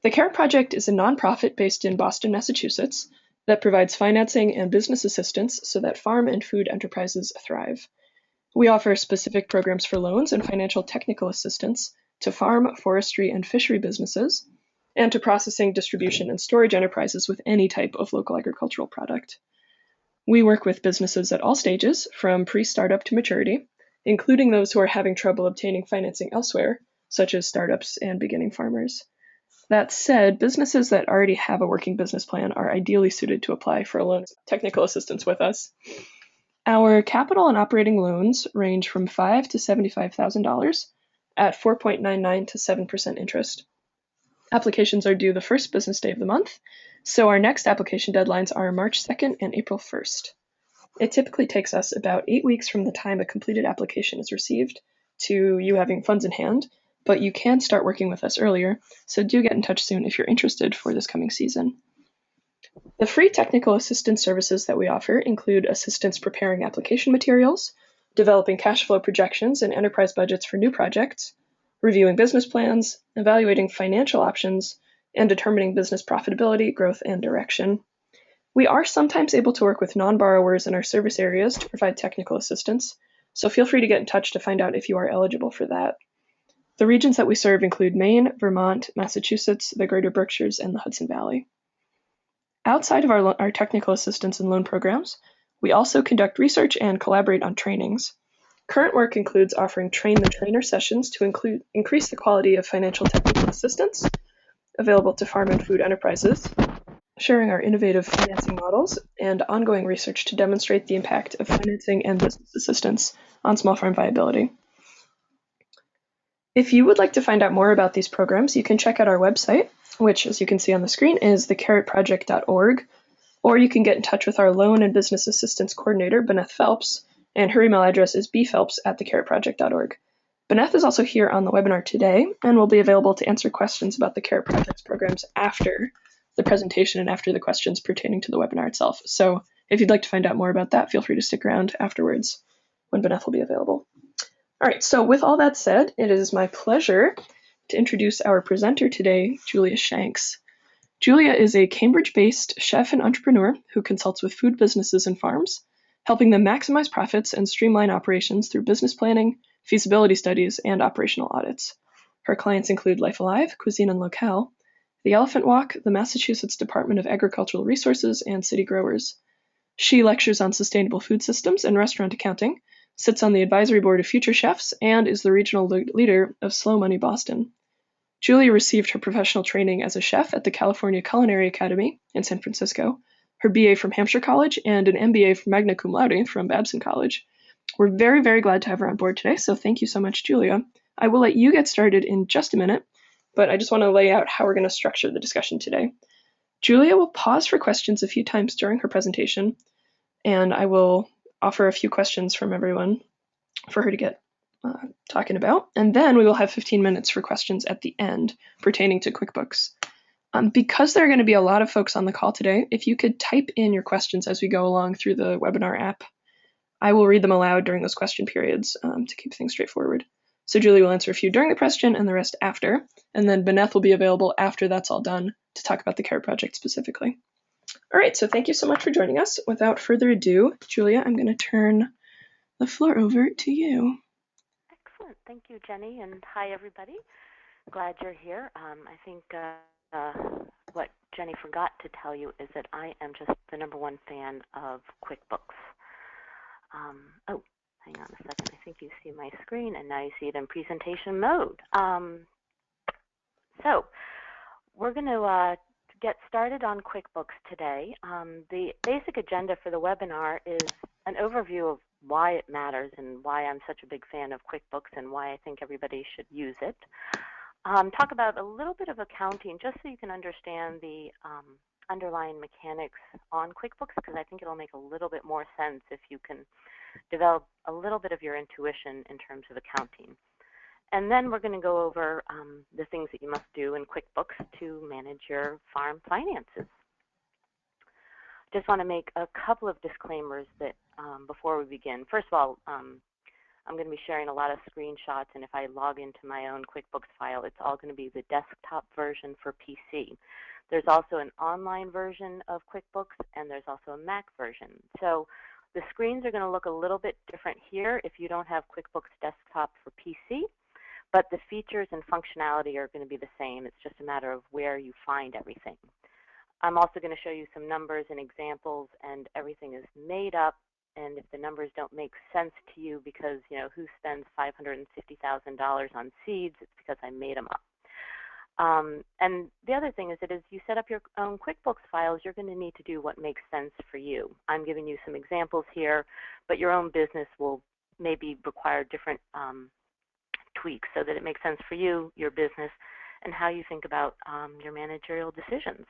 The CARE Project is a nonprofit based in Boston, Massachusetts, that provides financing and business assistance so that farm and food enterprises thrive. We offer specific programs for loans and financial technical assistance to farm, forestry, and fishery businesses, and to processing, distribution, and storage enterprises with any type of local agricultural product. We work with businesses at all stages, from pre-startup to maturity, including those who are having trouble obtaining financing elsewhere, such as startups and beginning farmers. That said, businesses that already have a working business plan are ideally suited to apply for a loan technical assistance with us. Our capital and operating loans range from $5,000 to $75,000 at 4.99 to 7% interest. Applications are due the first business day of the month, so our next application deadlines are March 2nd and April 1st. It typically takes us about 8 weeks from the time a completed application is received to you having funds in hand, but you can start working with us earlier, so do get in touch soon if you're interested for this coming season. The free technical assistance services that we offer include assistance preparing application materials, developing cash flow projections and enterprise budgets for new projects, reviewing business plans, evaluating financial options, and determining business profitability, growth, and direction. We are sometimes able to work with non-borrowers in our service areas to provide technical assistance, so feel free to get in touch to find out if you are eligible for that. The regions that we serve include Maine, Vermont, Massachusetts, the Greater Berkshires, and the Hudson Valley. Outside of our technical assistance and loan programs, we also conduct research and collaborate on trainings. Current work includes offering train-the-trainer sessions to increase the quality of financial technical assistance available to farm and food enterprises, sharing our innovative financing models, and ongoing research to demonstrate the impact of financing and business assistance on small farm viability. If you would like to find out more about these programs, you can check out our website, which, as you can see on the screen, is thecarrotproject.org, or you can get in touch with our Loan and Business Assistance Coordinator, Benneth Phelps, and her email address is bphelps@thecarrotproject.org. Benneth is also here on the webinar today and will be available to answer questions about the Carrot Project's programs after the presentation and after the questions pertaining to the webinar itself. So if you'd like to find out more about that, feel free to stick around afterwards when Benneth will be available. All right, so with all that said, it is my pleasure to introduce our presenter today, Julia Shanks. Julia is a Cambridge-based chef and entrepreneur who consults with food businesses and farms, helping them maximize profits and streamline operations through business planning, feasibility studies, and operational audits. Her clients include Life Alive, Cuisine and Locale, the Elephant Walk, the Massachusetts Department of Agricultural Resources, and City Growers. She lectures on sustainable food systems and restaurant accounting, sits on the advisory board of Future Chefs, and is the regional leader of Slow Money Boston. Julia received her professional training as a chef at the California Culinary Academy in San Francisco, her BA from Hampshire College, and an MBA from magna cum laude from Babson College. We're very, very glad to have her on board today, so thank you so much, Julia. I will let you get started in just a minute, but I just want to lay out how we're going to structure the discussion today. Julia will pause for questions a few times during her presentation, and I will offer a few questions from everyone for her to get talking about, and then we will have 15 minutes for questions at the end pertaining to QuickBooks. Because there are going to be a lot of folks on the call today, if you could type in your questions as we go along through the webinar app, I will read them aloud during those question periods to keep things straightforward. So Julie will answer a few during the question and the rest after, and then Benneth will be available after that's all done to talk about the CARE project specifically. All right, so thank you so much for joining us. Without further ado, Julia, I'm going to turn the floor over to you. Excellent. Thank you, Jenny, and hi, everybody. Glad you're here. I think what Jenny forgot to tell you is that I am just the #1 fan of QuickBooks. Oh, hang on a second. I think you see my screen, and now you see it in presentation mode. So we're going to get started on QuickBooks today. The basic agenda for the webinar is an overview of why it matters and why I'm such a big fan of QuickBooks and why I think everybody should use it. Talk about a little bit of accounting just so you can understand the underlying mechanics on QuickBooks, because I think it'll make a little bit more sense if you can develop a little bit of your intuition in terms of accounting. And then we're going to go over the things that you must do in QuickBooks to manage your farm finances. Just want to make a couple of disclaimers that before we begin. First of all, I'm going to be sharing a lot of screenshots, and if I log into my own QuickBooks file, it's all going to be the desktop version for PC. There's also an online version of QuickBooks, and there's also a Mac version. So the screens are going to look a little bit different here if you don't have QuickBooks Desktop for PC, but the features and functionality are going to be the same. It's just a matter of where you find everything. I'm also going to show you some numbers and examples, and everything is made up. And if the numbers don't make sense to you because, who spends $550,000 on seeds, it's because I made them up. And the other thing is that as you set up your own QuickBooks files, you're going to need to do what makes sense for you. I'm giving you some examples here, but your own business will maybe require different tweaks so that it makes sense for you, your business, and how you think about your managerial decisions.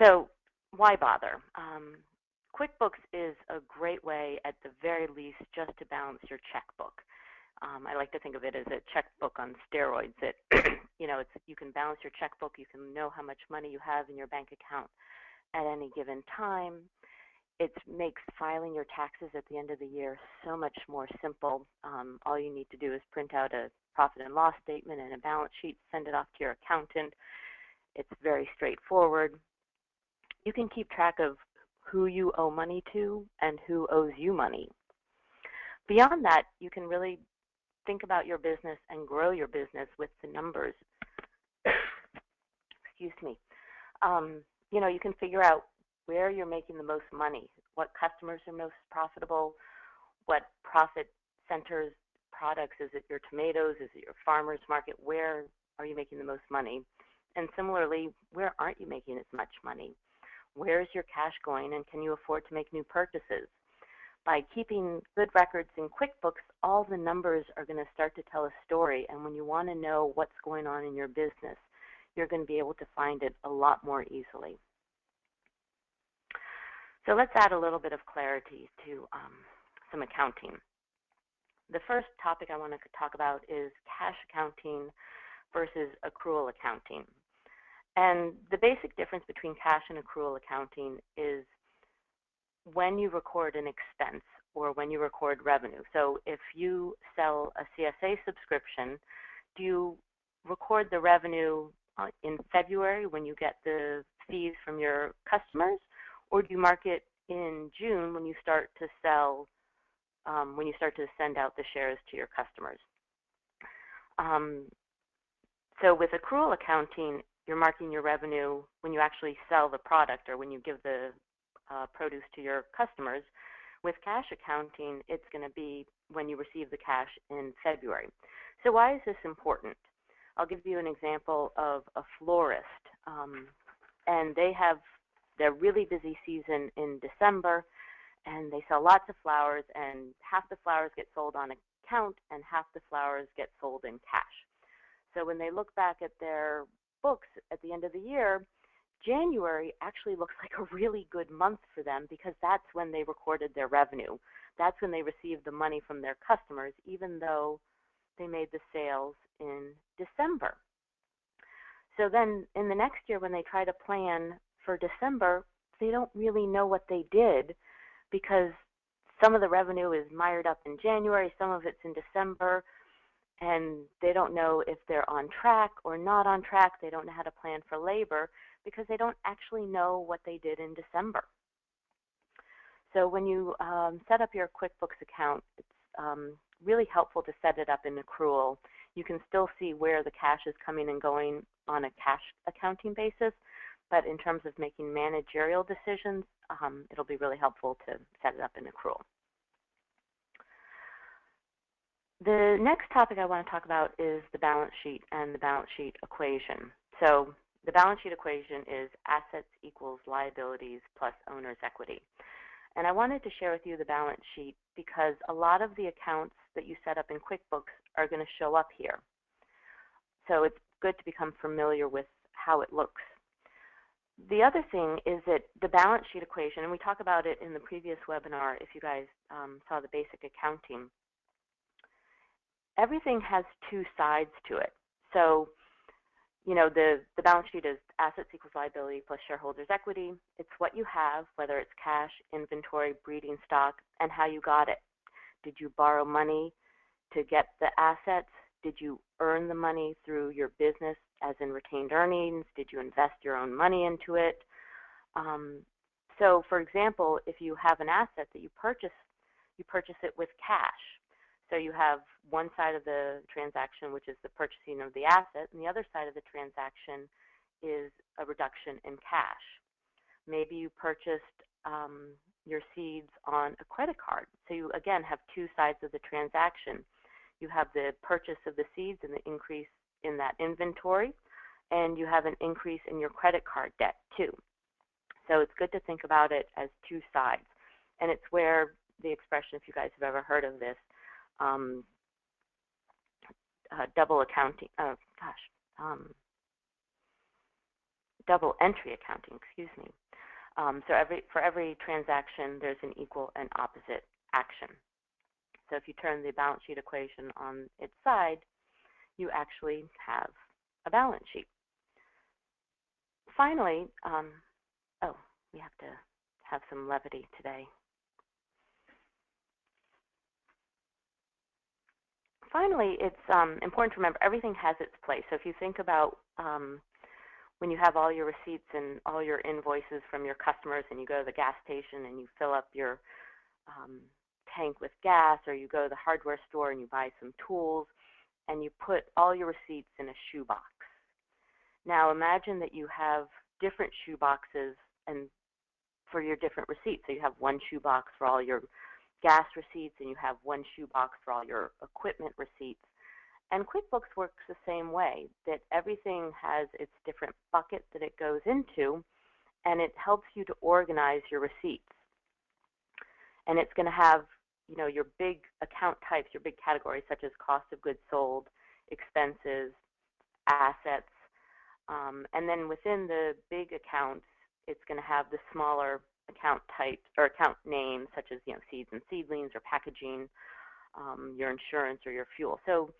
So why bother? QuickBooks is a great way, at the very least, just to balance your checkbook. I like to think of it as a checkbook on steroids. That you can balance your checkbook. You can know how much money you have in your bank account at any given time. It makes filing your taxes at the end of the year so much more simple. All you need to do is print out a profit and loss statement and a balance sheet, send it off to your accountant. It's very straightforward. You can keep track of who you owe money to and who owes you money. Beyond that, you can really think about your business and grow your business with the numbers. Excuse me. You can figure out where you're making the most money, what customers are most profitable, what profit centers products. Is it your tomatoes? Is it your farmer's market? Where are you making the most money? And similarly, where aren't you making as much money? Where is your cash going, and can you afford to make new purchases? By keeping good records in QuickBooks, all the numbers are going to start to tell a story, and when you want to know what's going on in your business, you're going to be able to find it a lot more easily. So let's add a little bit of clarity to some accounting. The first topic I want to talk about is cash accounting versus accrual accounting. And the basic difference between cash and accrual accounting is when you record an expense or when you record revenue. So if you sell a CSA subscription, do you record the revenue in February when you get the fees from your customers, or do you mark it in June when you start to sell, when you start to send out the shares to your customers? So with accrual accounting, you're marking your revenue when you actually sell the product or when you give the produce to your customers. With cash accounting, it's going to be when you receive the cash in February. So why is this important? I'll give you an example of a florist, and they have their really busy season in December, and they sell lots of flowers, and half the flowers get sold on account and half the flowers get sold in cash. So when they look back at their books at the end of the year, January actually looks like a really good month for them because that's when they recorded their revenue. That's when they received the money from their customers, even though they made the sales in December. So then in the next year when they try to plan for December, they don't really know what they did because some of the revenue is mired up in January, some of it's in December, and they don't know if they're on track or not on track. They don't know how to plan for labor because they don't actually know what they did in December. So when you set up your QuickBooks account, it's really helpful to set it up in accrual. You can still see where the cash is coming and going on a cash accounting basis, but in terms of making managerial decisions, it'll be really helpful to set it up in accrual. The next topic I want to talk about is the balance sheet and the balance sheet equation. So the balance sheet equation is assets equals liabilities plus owner's equity. And I wanted to share with you the balance sheet because a lot of the accounts that you set up in QuickBooks are going to show up here. So it's good to become familiar with how it looks. The other thing is that the balance sheet equation, and we talked about it in the previous webinar if you guys saw the basic accounting, everything has two sides to it. So you know, the balance sheet is assets equals liability plus shareholders' equity. It's what you have, whether it's cash, inventory, breeding stock, and how you got it. Did you borrow money to get the assets? Did you earn the money through your business, as in retained earnings? Did you invest your own money into it? So, for example, if you have an asset that you purchase it with cash. So you have one side of the transaction, which is the purchasing of the asset, and the other side of the transaction is a reduction in cash. Maybe you purchased your seeds on a credit card. So you, again, have two sides of the transaction. You have the purchase of the seeds and the increase in that inventory, and you have an increase in your credit card debt, too. So it's good to think about it as two sides. And it's where the expression, if you guys have ever heard of this, double accounting, double entry accounting, excuse me. So for every transaction, there's an equal and opposite action. So if you turn the balance sheet equation on its side, you actually have a balance sheet. Finally, oh, we have to have some levity today. Finally, it's important to remember everything has its place. So if you think about when you have all your receipts and all your invoices from your customers, and you go to the gas station and you fill up your tank with gas, or you go to the hardware store and you buy some tools, and you put all your receipts in a shoebox. Now imagine that you have different shoeboxes and for your different receipts. So you have one shoebox for all your gas receipts, and you have one shoebox for all your equipment receipts. And QuickBooks works the same way, that everything has its different bucket that it goes into, and it helps you to organize your receipts. And it's going to have, you know, your big account types, your big categories, such as cost of goods sold, expenses, assets, and then within the big accounts, it's going to have the smaller account types or account names, such as, you know, seeds and seedlings, or packaging, your insurance, or your fuel. So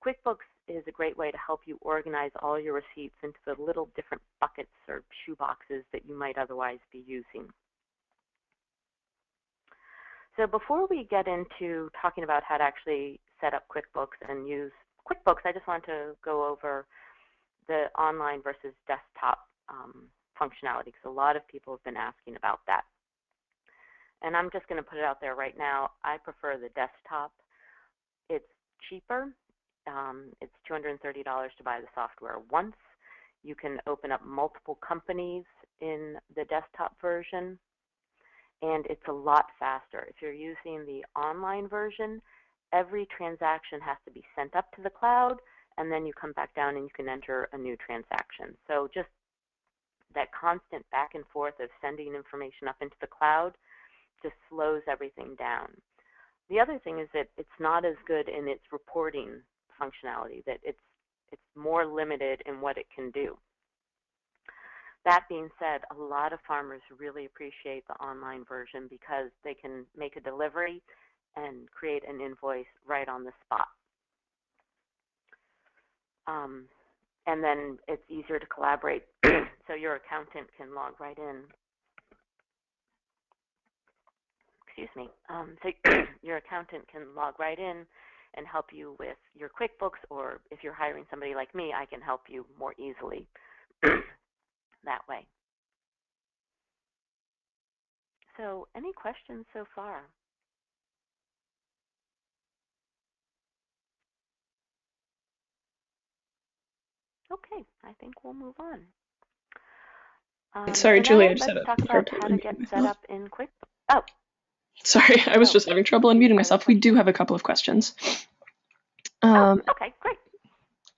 QuickBooks is a great way to help you organize all your receipts into the little different buckets or shoe boxes that you might otherwise be using. So before we get into talking about how to actually set up QuickBooks and use QuickBooks, I just want to go over the online versus desktop functionality, because a lot of people have been asking about that. And I'm just going to put it out there right now. I prefer the desktop. It's cheaper. It's $230 to buy the software once. You can open up multiple companies in the desktop version, and it's a lot faster. If you're using the online version, every transaction has to be sent up to the cloud, and then you come back down and you can enter a new transaction. So just that constant back and forth of sending information up into the cloud just slows everything down. The other thing is that it's not as good in its reporting functionality, that it's more limited in what it can do. That being said, a lot of farmers really appreciate the online version because they can make a delivery and create an invoice right on the spot. And then it's easier to collaborate, so your accountant can log right in. Excuse me. So your accountant can log right in and help you with your QuickBooks, or if you're hiring somebody like me, I can help you more easily that way. So any questions so far? Okay, I think we'll move on. Sorry, so Julie, I now just let's had talk a hard about time how to get set up in QuickBooks. Oh. Sorry, I was just having trouble unmuting myself. We do have a couple of questions. Okay, great.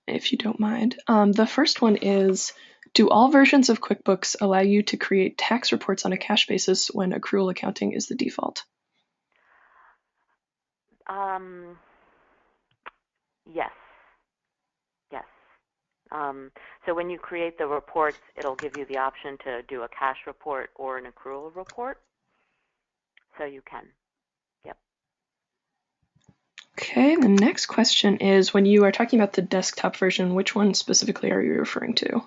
If you don't mind. The first one is, do all versions of QuickBooks allow you to create tax reports on a cash basis when accrual accounting is the default? Yes. Yes. So when you create the reports, it'll give you the option to do a cash report or an accrual report. So you can. Yep. Okay, the next question is, when you are talking about the desktop version, which one specifically are you referring to?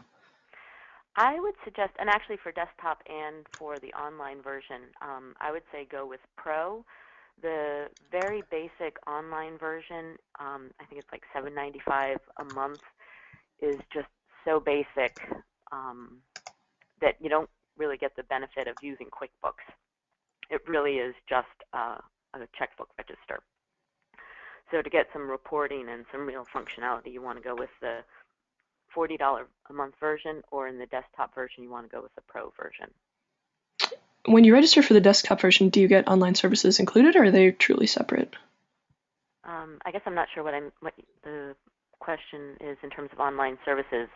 I would suggest, and actually for desktop and for the online version, I would say go with Pro. The very basic online version, I think it's like $7.95 a month, is just so basic that you don't really get the benefit of using QuickBooks. It really is just a checkbook register. So to get some reporting and some real functionality, you want to go with the $40 a month version, or in the desktop version, you want to go with the Pro version. When you register for the desktop version, do you get online services included, or are they truly separate? I guess I'm not sure what the question is in terms of online services.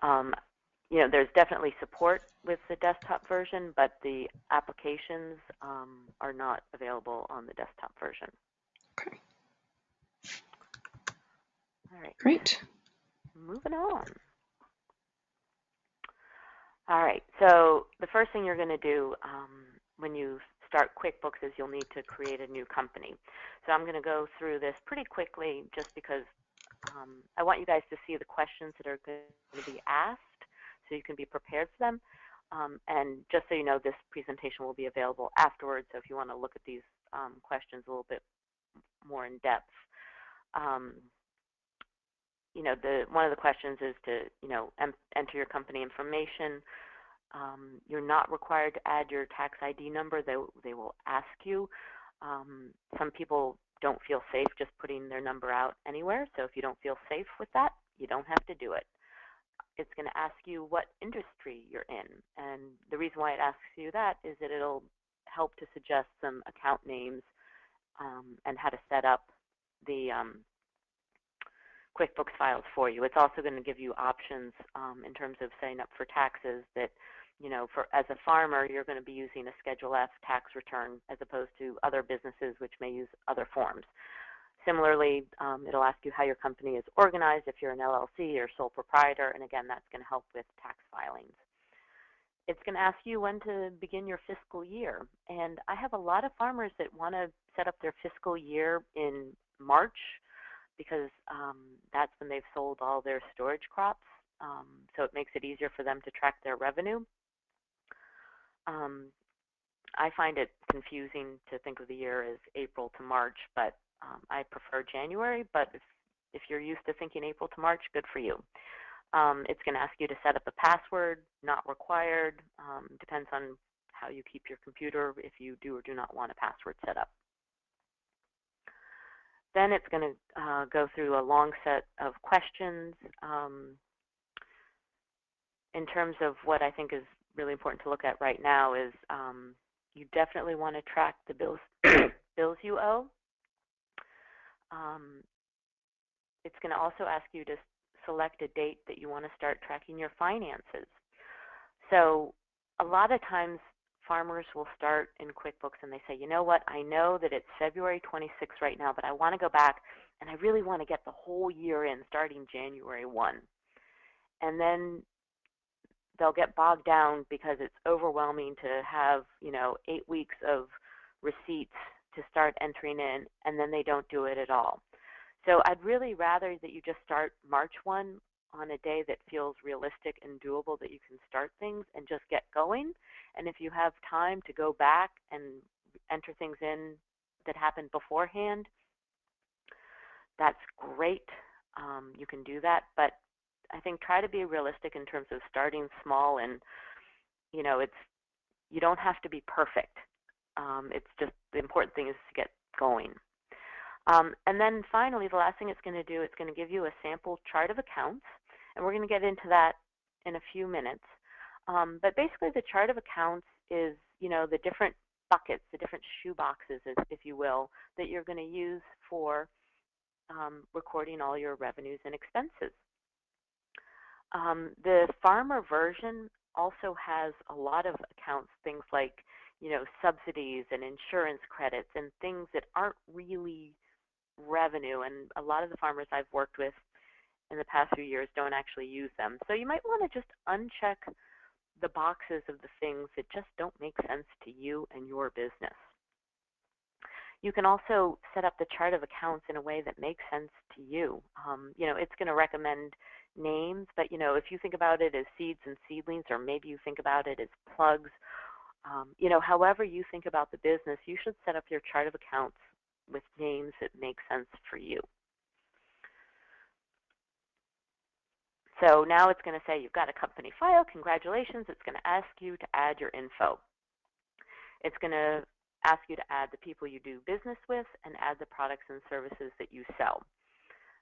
You know, there's definitely support with the desktop version, but the applications are not available on the desktop version. Okay. All right. Great. Moving on. All right. So the first thing you're going to do when you start QuickBooks is you'll need to create a new company. So I'm going to go through this pretty quickly just because I want you guys to see the questions that are going to be asked so you can be prepared for them. And just so you know, this presentation will be available afterwards. So if you want to look at these questions a little bit more in depth. You know, one of the questions is to, you know, enter your company information. You're not required to add your tax ID number. They will ask you. Some people don't feel safe just putting their number out anywhere. So if you don't feel safe with that, you don't have to do it. It's going to ask you what industry you're in. And the reason why it asks you that is that it'll help to suggest some account names and how to set up the QuickBooks files for you. It's also going to give you options in terms of setting up for taxes that, you know, as a farmer, you're going to be using a Schedule F tax return as opposed to other businesses which may use other forms. Similarly, it'll ask you how your company is organized, if you're an LLC or sole proprietor, and again, that's going to help with tax filings. It's going to ask you when to begin your fiscal year, and I have a lot of farmers that want to set up their fiscal year in March because that's when they've sold all their storage crops, so it makes it easier for them to track their revenue. I find it confusing to think of the year as April to March, but I prefer January, but if you're used to thinking April to March, good for you. It's going to ask you to set up a password, not required. Depends on how you keep your computer, if you do or do not want a password set up. Then it's going to go through a long set of questions. In terms of what I think is really important to look at right now is you definitely want to track the bills you owe. It's going to also ask you to select a date that you want to start tracking your finances. So a lot of times farmers will start in QuickBooks and they say, you know what, I know that it's February 26th right now, but I want to go back and I really want to get the whole year in starting January 1. And then they'll get bogged down because it's overwhelming to have, you know, 8 weeks of receipts to start entering in, and then they don't do it at all. So I'd really rather that you just start March 1 on a day that feels realistic and doable, that you can start things and just get going. And if you have time to go back and enter things in that happened beforehand, that's great. You can do that, but I think try to be realistic in terms of starting small, and you know, you don't have to be perfect. It's just the important thing is to get going. And then finally, the last thing it's going to do, it's going to give you a sample chart of accounts, and we're going to get into that in a few minutes. But basically, the chart of accounts is, you know, the different buckets, the different shoe boxes, if you will, that you're going to use for recording all your revenues and expenses. The farmer version also has a lot of accounts, things like, you know, subsidies and insurance credits and things that aren't really revenue, and a lot of the farmers I've worked with in the past few years don't actually use them. So you might want to just uncheck the boxes of the things that just don't make sense to you and your business. You can also set up the chart of accounts in a way that makes sense to you. It's going to recommend names, but if you think about it as seeds and seedlings, or maybe you think about it as plugs, however you think about the business, you should set up your chart of accounts with names that make sense for you. So now it's going to say you've got a company file. Congratulations. It's going to ask you to add your info. It's going to ask you to add the people you do business with and add the products and services that you sell.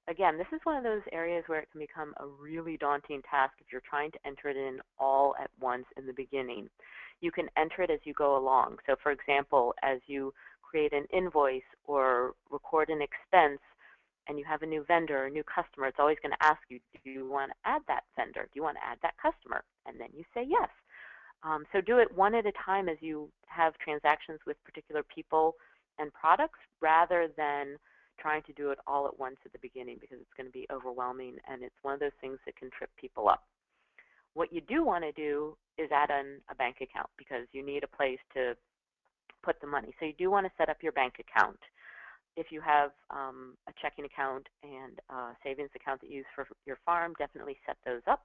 Again, this is one of those areas where it can become a really daunting task if you're trying to enter it in all at once in the beginning. You can enter it as you go along. So for example, as you create an invoice or record an expense and you have a new vendor or a new customer, it's always going to ask you, do you want to add that vendor? Do you want to add that customer? And then you say yes. So do it one at a time as you have transactions with particular people and products, rather than trying to do it all at once at the beginning, because it's going to be overwhelming and it's one of those things that can trip people up. What you do want to do is add in a bank account, because you need a place to put the money. So you do want to set up your bank account. If you have a checking account and a savings account that you use for your farm, definitely set those up.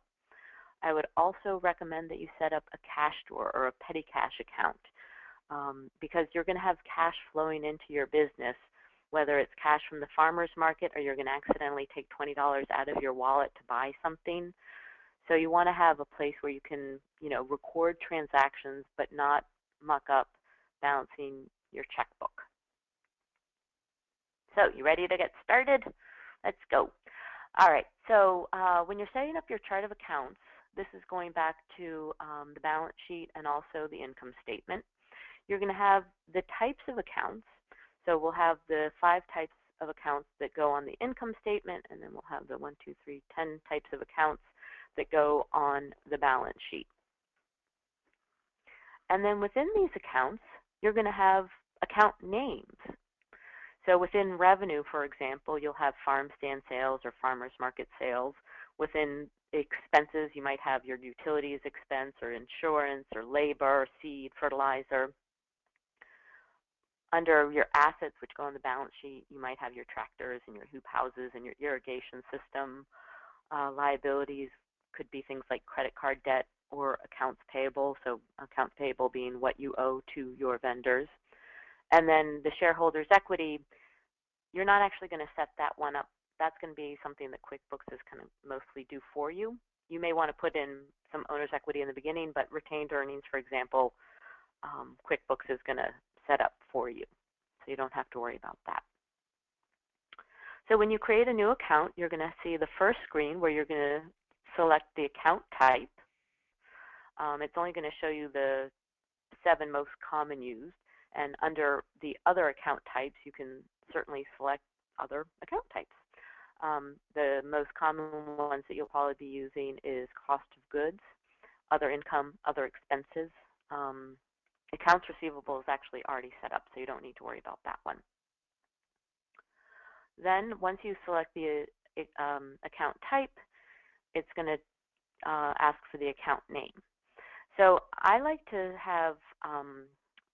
I would also recommend that you set up a cash drawer or a petty cash account, because you're going to have cash flowing into your business, whether it's cash from the farmer's market or you're going to accidentally take $20 out of your wallet to buy something. So you want to have a place where you can, record transactions but not muck up balancing your checkbook. So you ready to get started? Let's go. All right, so when you're setting up your chart of accounts, this is going back to the balance sheet and also the income statement. You're going to have the types of accounts. So we'll have the 5 types of accounts that go on the income statement, and then we'll have the 1, 2, 3, 10 types of accounts that go on the balance sheet. And then within these accounts, you're going to have account names. So within revenue, for example, you'll have farm stand sales or farmers market sales. Within expenses, you might have your utilities expense or insurance or labor, or seed, fertilizer. Under your assets, which go on the balance sheet, you might have your tractors and your hoop houses and your irrigation system. Liabilities could be things like credit card debt or accounts payable, so accounts payable being what you owe to your vendors. And then the shareholders' equity, you're not actually going to set that one up. That's going to be something that QuickBooks is going to mostly do for you. You may want to put in some owner's equity in the beginning, but retained earnings, for example, QuickBooks is going to set up for you, so you don't have to worry about that. So when you create a new account, you're going to see the first screen where you're going to select the account type. It's only going to show you the 7 most common used, and under the other account types, you can certainly select other account types. The most common ones that you'll probably be using is cost of goods, other income, other expenses. Accounts receivable is actually already set up, so you don't need to worry about that one. Then once you select the account type, it's going to ask for the account name. So I like to have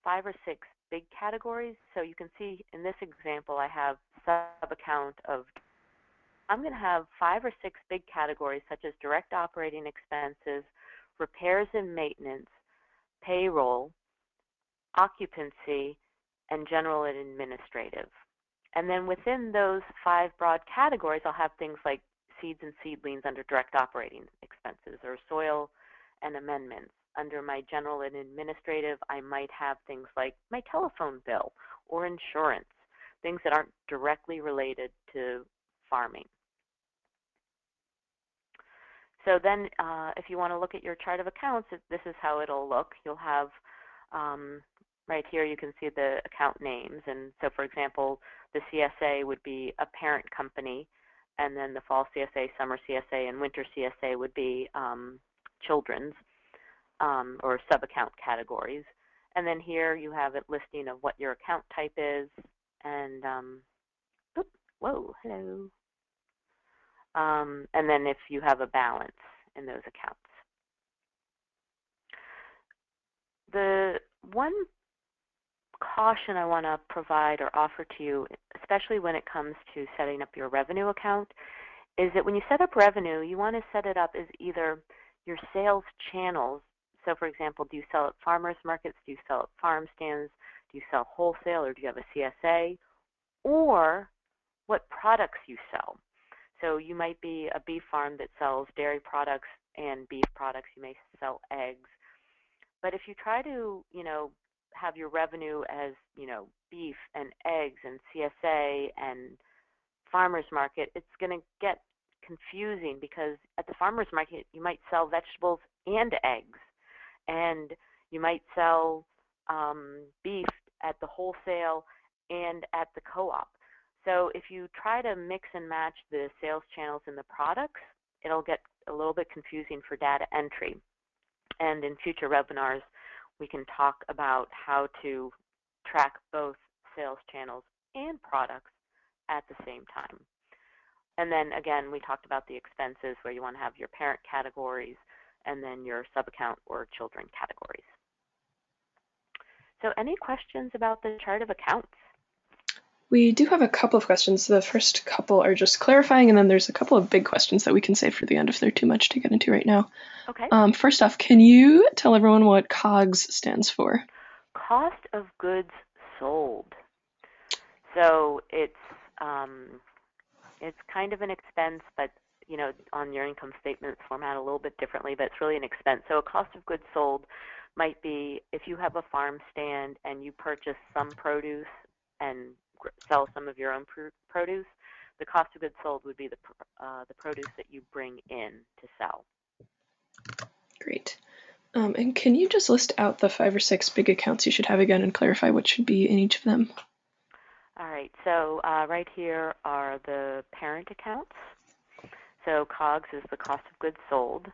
5 or 6 big categories. So you can see in this example, I have sub-account of, I'm going to have 5 or 6 big categories such as direct operating expenses, repairs and maintenance, payroll, occupancy, and general and administrative. And then within those 5 broad categories, I'll have things like seeds and seedlings under direct operating expenses, or soil and amendments. Under my general and administrative, I might have things like my telephone bill or insurance, things that aren't directly related to farming. So then if you want to look at your chart of accounts, this is how it'll look. You'll have right here, you can see the account names. And so, for example, the CSA would be a parent company, and then the fall CSA, summer CSA, and winter CSA would be children's or sub-account categories. And then here you have it listing of what your account type is, and hello. And then if you have a balance in those accounts. The one caution I want to provide or offer to you, especially when it comes to setting up your revenue account, is that when you set up revenue, you want to set it up as either your sales channels. So for example, do you sell at farmers markets? Do you sell at farm stands? Do you sell wholesale, or do you have a CSA? Or what products you sell. So you might be a beef farm that sells dairy products and beef products. You may sell eggs. But if you try to, have your revenue as, beef and eggs and CSA and farmers market, it's going to get confusing, because at the farmers market you might sell vegetables and eggs, and you might sell beef at the wholesale and at the co-op. So if you try to mix and match the sales channels and the products, it'll get a little bit confusing for data entry. And in future webinars, we can talk about how to track both sales channels and products at the same time. And then again, we talked about the expenses, where you want to have your parent categories and then your sub-account or children categories. So any questions about the chart of accounts? We do have a couple of questions. The first couple are just clarifying, and then there's a couple of big questions that we can save for the end if they're too much to get into right now. Okay. First off, can you tell everyone what COGS stands for? Cost of goods sold. So it's kind of an expense, but on your income statement it's formatted a little bit differently, but it's really an expense. So a cost of goods sold might be if you have a farm stand and you purchase some produce and sell some of your own produce, the cost of goods sold would be the produce that you bring in to sell. Great. And can you just list out the 5 or 6 big accounts you should have again and clarify what should be in each of them? All right, so right here are the parent accounts. So COGS is the cost of goods sold.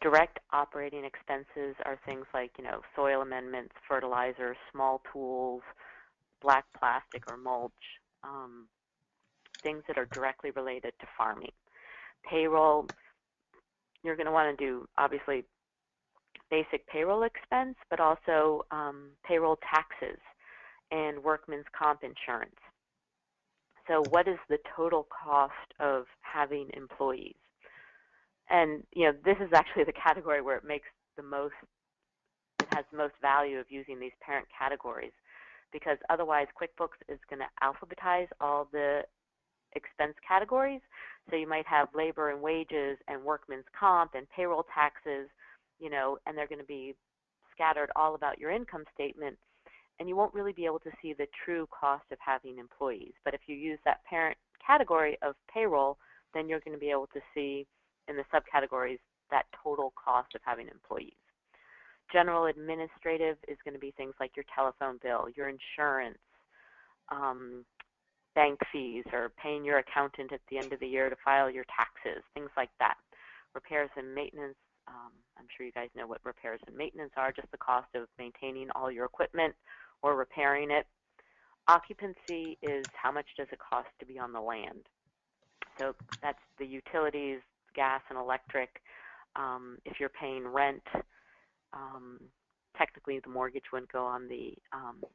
Direct operating expenses are things like, soil amendments, fertilizer, small tools, black plastic or mulch, things that are directly related to farming. Payroll, you're going to want to do, obviously, basic payroll expense, but also payroll taxes and workman's comp insurance. So what is the total cost of having employees? And this is actually the category where it has the most value of using these parent categories, because otherwise QuickBooks is going to alphabetize all the expense categories. So you might have labor and wages and workman's comp and payroll taxes, and they're going to be scattered all about your income statement, and you won't really be able to see the true cost of having employees. But if you use that parent category of payroll, then you're going to be able to see in the subcategories that total cost of having employees. General administrative is going to be things like your telephone bill, your insurance, bank fees, or paying your accountant at the end of the year to file your taxes, things like that. Repairs and maintenance, I'm sure you guys know what repairs and maintenance are, just the cost of maintaining all your equipment or repairing it. Occupancy is how much does it cost to be on the land. So that's the utilities, gas and electric. If you're paying rent, technically the mortgage wouldn't go on the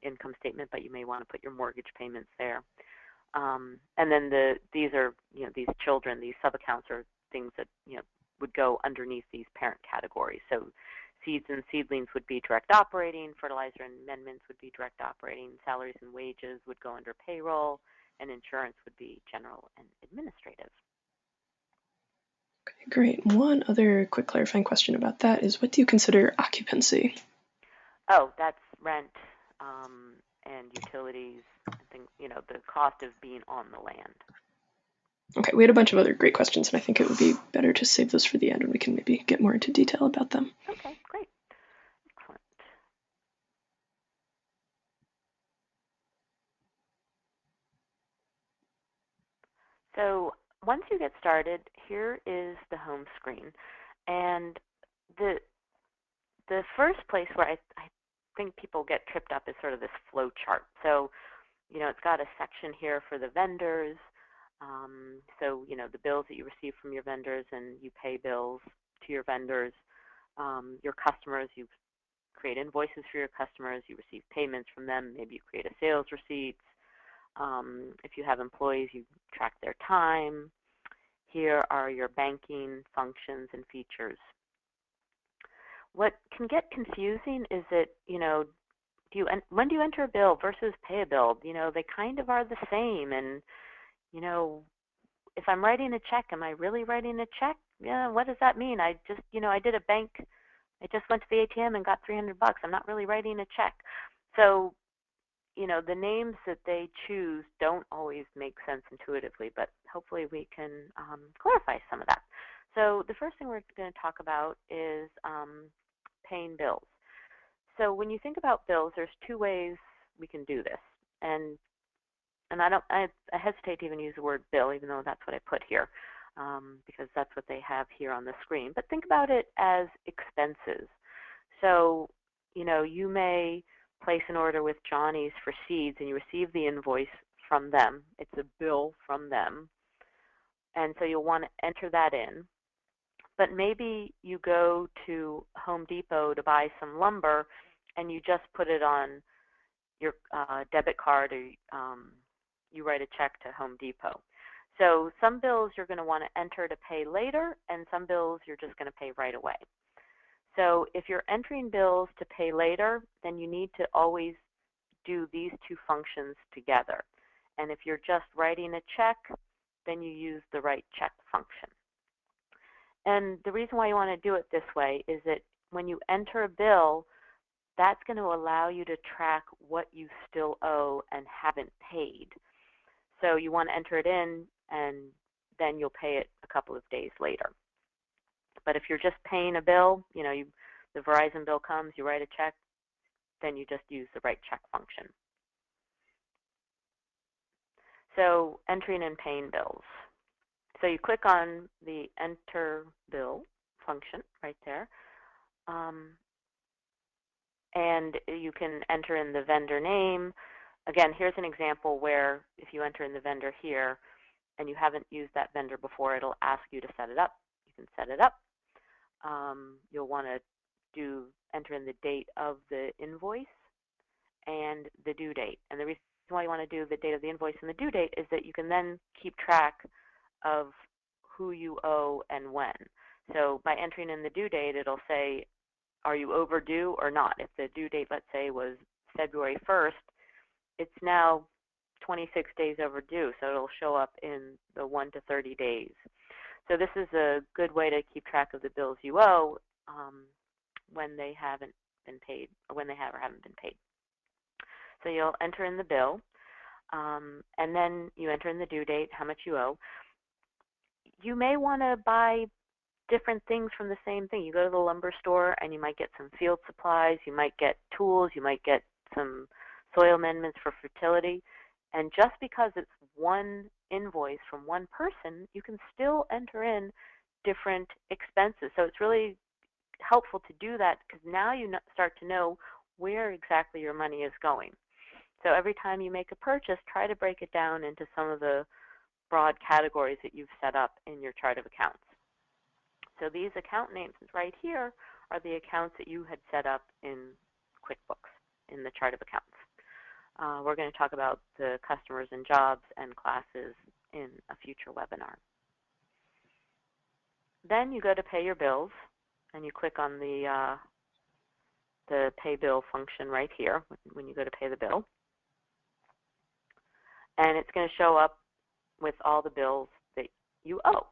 income statement, but you may want to put your mortgage payments there. And then these are, these children, these sub-accounts are things that, would go underneath these parent categories. So seeds and seedlings would be direct operating, fertilizer and amendments would be direct operating, salaries and wages would go under payroll, and insurance would be general and administrative. Okay, great. One other quick clarifying question about that is, what do you consider occupancy? Oh, that's rent and utilities and things, the cost of being on the land. Okay, we had a bunch of other great questions, and I think it would be better to save those for the end, and we can maybe get more into detail about them. Okay, great. Excellent. So once you get started, here is the home screen. And the first place where I think people get tripped up is sort of this flow chart. So, it's got a section here for the vendors. So, the bills that you receive from your vendors, and you pay bills to your vendors. Your customers, you create invoices for your customers, you receive payments from them, maybe you create a sales receipt. If you have employees, you track their time. Here are your banking functions and features. What can get confusing is that, when do you enter a bill versus pay a bill? They kind of are the same. And, if I'm writing a check, am I really writing a check? Yeah, what does that mean? I just, I did a bank, I just went to the ATM and got $300. I'm not really writing a check. So, the names that they choose don't always make sense intuitively, but hopefully we can clarify some of that. So the first thing we're going to talk about is paying bills. So when you think about bills, there's two ways we can do this. And I hesitate to even use the word bill, even though that's what I put here, because that's what they have here on the screen. But think about it as expenses. So, you may place an order with Johnny's for seeds and you receive the invoice from them. It's a bill from them. And so you'll want to enter that in. But maybe you go to Home Depot to buy some lumber and you just put it on your debit card, or you write a check to Home Depot. So some bills you're going to want to enter to pay later, and some bills you're just going to pay right away. So if you're entering bills to pay later, then you need to always do these two functions together. And if you're just writing a check, then you use the write check function. And the reason why you want to do it this way is that when you enter a bill, that's going to allow you to track what you still owe and haven't paid. So you want to enter it in, and then you'll pay it a couple of days later. But if you're just paying a bill, the Verizon bill comes, you write a check, then you just use the write check function. So entering and paying bills. So you click on the enter bill function right there. And you can enter in the vendor name. Again, here's an example where if you enter in the vendor here and you haven't used that vendor before, it'll ask you to set it up. You can set it up. You'll want to enter in the date of the invoice and the due date. And the reason why you want to do the date of the invoice and the due date is that you can then keep track of who you owe and when. So by entering in the due date, it'll say, are you overdue or not? If the due date, let's say, was February 1st, it's now 26 days overdue, so it'll show up in the 1 to 30 days. So this is a good way to keep track of the bills you owe when they haven't been paid, or when they have or haven't been paid. So you'll enter in the bill, and then you enter in the due date, how much you owe. You may want to buy different things from the same thing. You go to the lumber store and you might get some field supplies, you might get tools, you might get some soil amendments for fertility. And just because it's one invoice from one person, you can still enter in different expenses. So it's really helpful to do that because now you start to know where exactly your money is going. So every time you make a purchase, try to break it down into some of the broad categories that you've set up in your chart of accounts. So these account names right here are the accounts that you had set up in QuickBooks in the chart of accounts. We're going to talk about the customers and jobs and classes in a future webinar. Then you go to pay your bills, and you click on the pay bill function right here when you go to pay the bill. And it's going to show up with all the bills that you owe.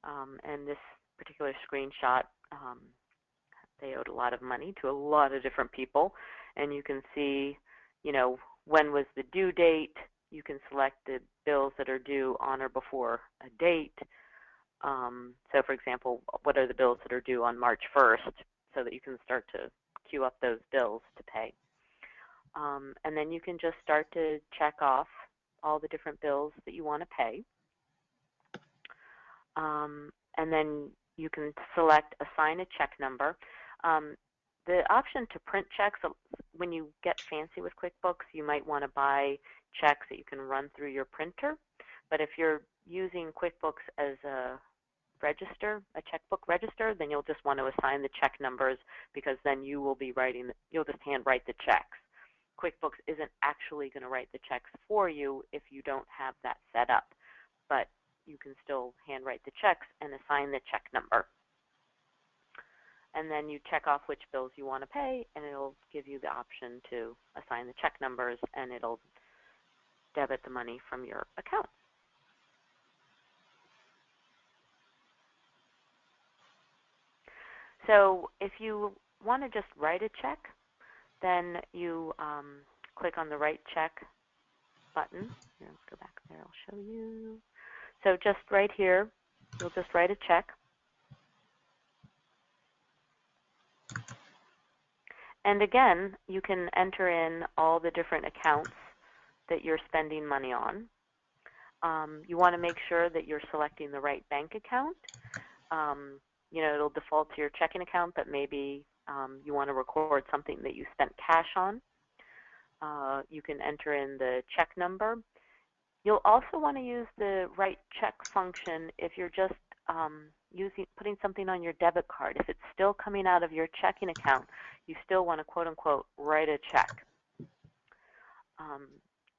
And this particular screenshot, they owed a lot of money to a lot of different people. And you can see, when was the due date. You can select the bills that are due on or before a date. So for example, what are the bills that are due on March 1st, so that you can start to queue up those bills to pay. And then you can just start to check off all the different bills that you want to pay. And then you can select assign a check number. The option to print checks, when you get fancy with QuickBooks, you might want to buy checks that you can run through your printer. But if you're using QuickBooks as a register, a checkbook register, then you'll just want to assign the check numbers, because then you will be writing, you'll just handwrite the checks. QuickBooks isn't actually going to write the checks for you if you don't have that set up, but you can still handwrite the checks and assign the check number. And then you check off which bills you want to pay, and it'll give you the option to assign the check numbers, and it'll debit the money from your account. So if you want to just write a check, then you click on the Write Check button. Here, let's go back there. I'll show you. So just right here, you'll just write a check. And again, you can enter in all the different accounts that you're spending money on. You want to make sure that you're selecting the right bank account. You know, it'll default to your checking account, but maybe you want to record something that you spent cash on. You can enter in the check number. You'll also want to use the Write Check function if you're just putting something on your debit card. If it's still coming out of your checking account, you still want to quote unquote write a check.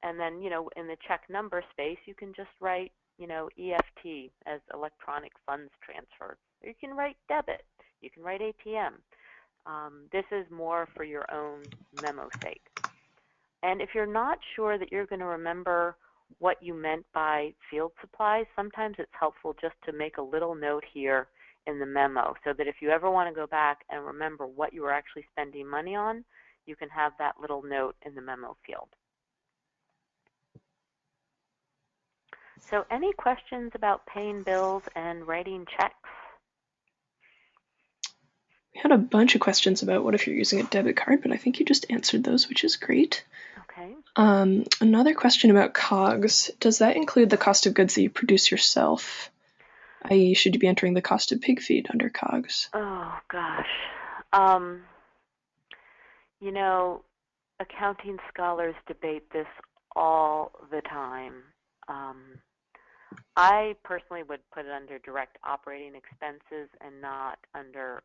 And then, you know, in the check number space, you can just write, you know, EFT as electronic funds transfer. Or you can write debit. You can write ATM. This is more for your own memo sake. And if you're not sure that you're going to remember what you meant by field supplies, sometimes it's helpful just to make a little note here in the memo, so that if you ever want to go back and remember what you were actually spending money on, you can have that little note in the memo field. So any questions about paying bills and writing checks? We had a bunch of questions about what if you're using a debit card, but I think you just answered those, which is great. Okay. Another question about COGS. Does that include the cost of goods that you produce yourself? I.e., should you be entering the cost of pig feed under COGS? Oh, gosh. You know, accounting scholars debate this all the time. I personally would put it under direct operating expenses and not under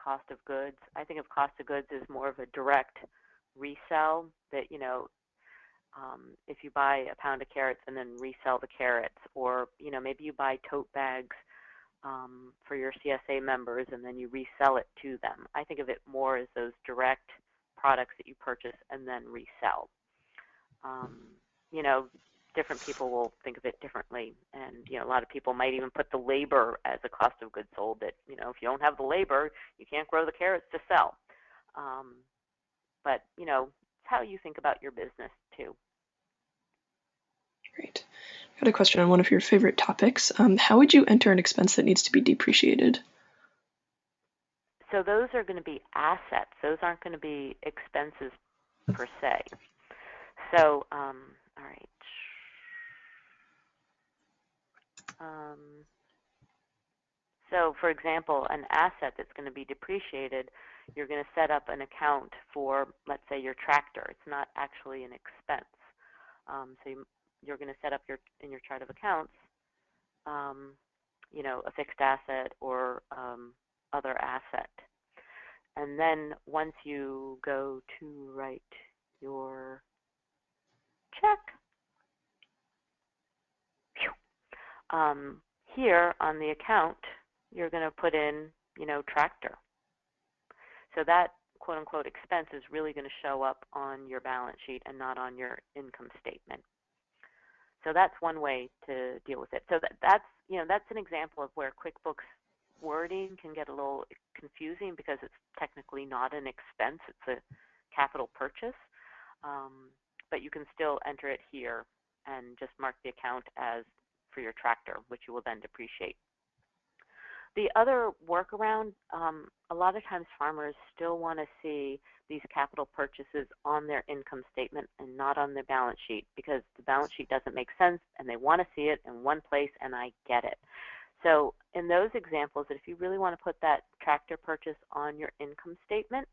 cost of goods. I think of cost of goods as more of a direct resell, that, you know, if you buy a pound of carrots and then resell the carrots, or, you know, maybe you buy tote bags for your CSA members and then you resell it to them. I think of it more as those direct products that you purchase and then resell. You know, different people will think of it differently, and, you know, a lot of people might even put the labor as a cost of goods sold, that, you know, if you don't have the labor, you can't grow the carrots to sell. But, you know, it's how you think about your business too. Great. Got a question on one of your favorite topics. How would you enter an expense that needs to be depreciated? So those are going to be assets. Those aren't going to be expenses per se. So, all right. So, for example, an asset that's going to be depreciated, you're going to set up an account for, let's say, your tractor. It's not actually an expense. So you're going to set up in your chart of accounts, you know, a fixed asset or other asset. And then once you go to write your check, here on the account, you're going to put in, you know, tractor. So that quote unquote expense is really going to show up on your balance sheet and not on your income statement. So that's one way to deal with it. So that's, you know, that's an example of where QuickBooks wording can get a little confusing, because it's technically not an expense, it's a capital purchase. But you can still enter it here and just mark the account as for your tractor, which you will then depreciate. The other workaround, a lot of times farmers still want to see these capital purchases on their income statement and not on their balance sheet, because the balance sheet doesn't make sense and they want to see it in one place, and I get it. So in those examples, if you really want to put that tractor purchase on your income statement,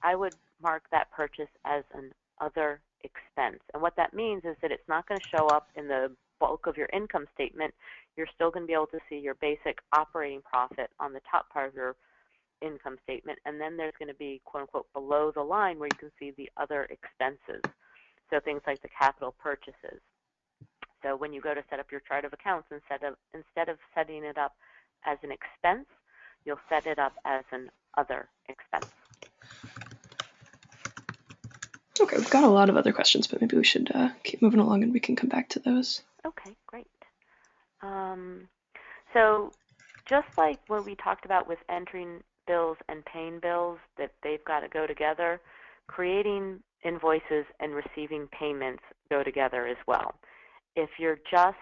I would mark that purchase as an other expense. And what that means is that it's not going to show up in the bulk of your income statement, you're still going to be able to see your basic operating profit on the top part of your income statement, and then there's going to be, quote unquote, below the line where you can see the other expenses. So things like the capital purchases. So when you go to set up your chart of accounts, instead of setting it up as an expense, you'll set it up as an other expense. Okay, we've got a lot of other questions, but maybe we should keep moving along and we can come back to those. Okay, great. So just like what we talked about with entering bills and paying bills, that they've got to go together, creating invoices and receiving payments go together as well. If you're just,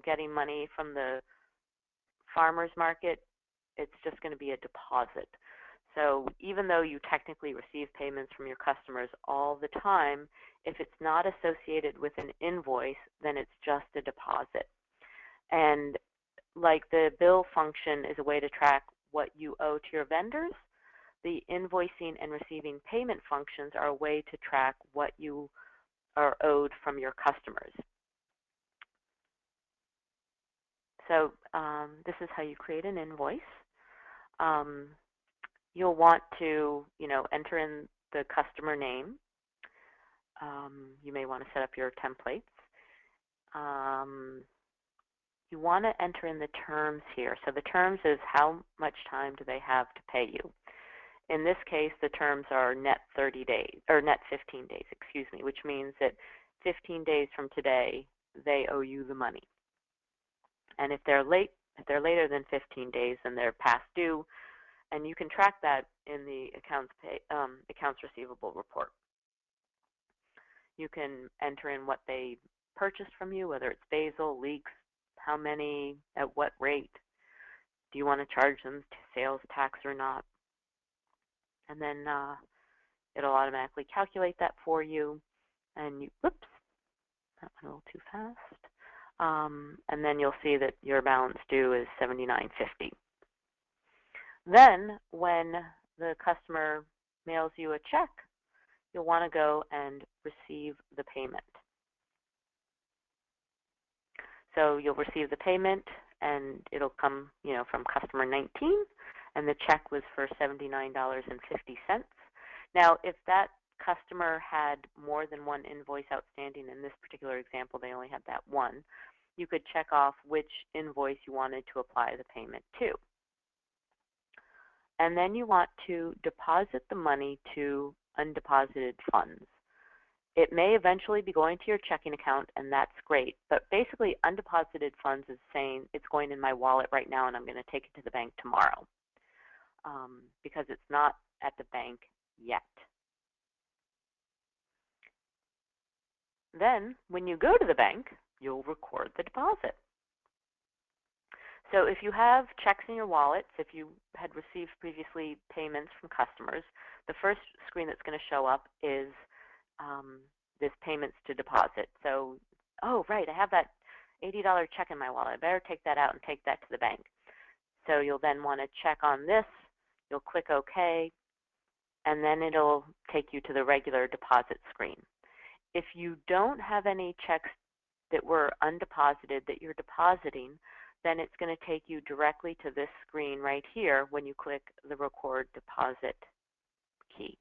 getting money from the farmer's market, it's just going to be a deposit. So even though you technically receive payments from your customers all the time, if it's not associated with an invoice, then it's just a deposit. And like the bill function is a way to track what you owe to your vendors, the invoicing and receiving payment functions are a way to track what you are owed from your customers. So this is how you create an invoice. You'll want to, enter in the customer name. You may want to set up your templates. You want to enter in the terms here. So the terms is how much time do they have to pay you. In this case, the terms are net 30 days, or net 15 days, excuse me, which means that 15 days from today, they owe you the money. And if they're later than 15 days, then they're past due, and you can track that in the accounts receivable report. You can enter in what they purchased from you, whether it's basil, leeks, how many, at what rate. Do you want to charge them sales tax or not? And then it'll automatically calculate that for you. And whoops, that went a little too fast. And then you'll see that your balance due is $79.50. Then when the customer mails you a check, you'll want to go and receive the payment. So you'll receive the payment, and it'll come, from customer 19, and the check was for $79.50. Now, if that customer had more than one invoice outstanding, in this particular example, they only had that one, you could check off which invoice you wanted to apply the payment to. And then you want to deposit the money to undeposited funds. It may eventually be going to your checking account, and that's great. But basically, undeposited funds is saying it's going in my wallet right now, and I'm going to take it to the bank tomorrow because it's not at the bank yet. Then, when you go to the bank, you'll record the deposit. So if you have checks in your wallets, if you had received previously payments from customers, the first screen that's going to show up is this payments to deposit. So, oh, right, I have that $80 check in my wallet. I better take that out and take that to the bank. So you'll then want to check on this. You'll click OK, and then it'll take you to the regular deposit screen. If you don't have any checks that were undeposited that you're depositing, then it's going to take you directly to this screen right here when you click the Record Deposit key.